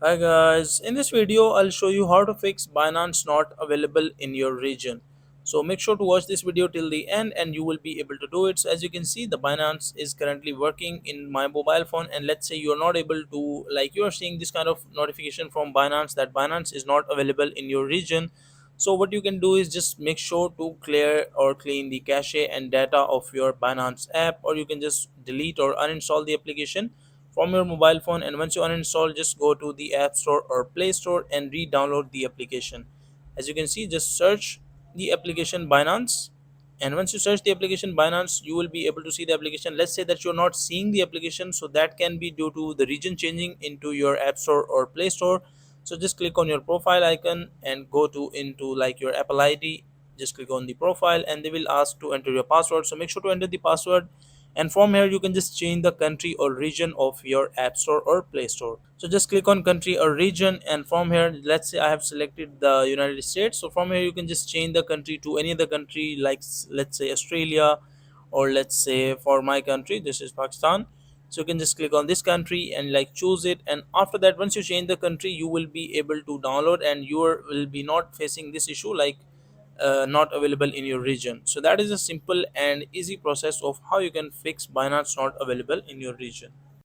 Hi guys, in this video I'll show you how to fix Binance not available in your region. So make sure to watch this video till the end and you will be able to do it. So as you can see, the Binance is currently working in my mobile phone, and let's say you're not able to, like, you're seeing this kind of notification from Binance that Binance is not available in your region. So what you can do is just make sure to clear or clean the cache and data of your Binance app, or you can just delete or uninstall the application from your mobile phone. And once you uninstall, just go to the App Store or Play Store and re-download the application. As you can see, just search the application Binance, and once you search the application Binance, you will be able to see the application. Let's say that you're not seeing the application, so that can be due to the region changing into your App Store or Play Store. So just click on your profile icon and go to into like your Apple ID. Just click on the profile and they will ask to enter your password, so make sure to enter the password. And from here you can just change the country or region of your App Store or Play Store. So just click on country or region, and from here, let's say I have selected the United States, so from here you can just change the country to any other country, like let's say Australia, or let's say for my country this is Pakistan. So you can just click on this country and like choose it, and after that, once you change the country, you will be able to download and you will be not facing this issue like not available in your region. So that is a simple and easy process of how you can fix Binance not available in your region.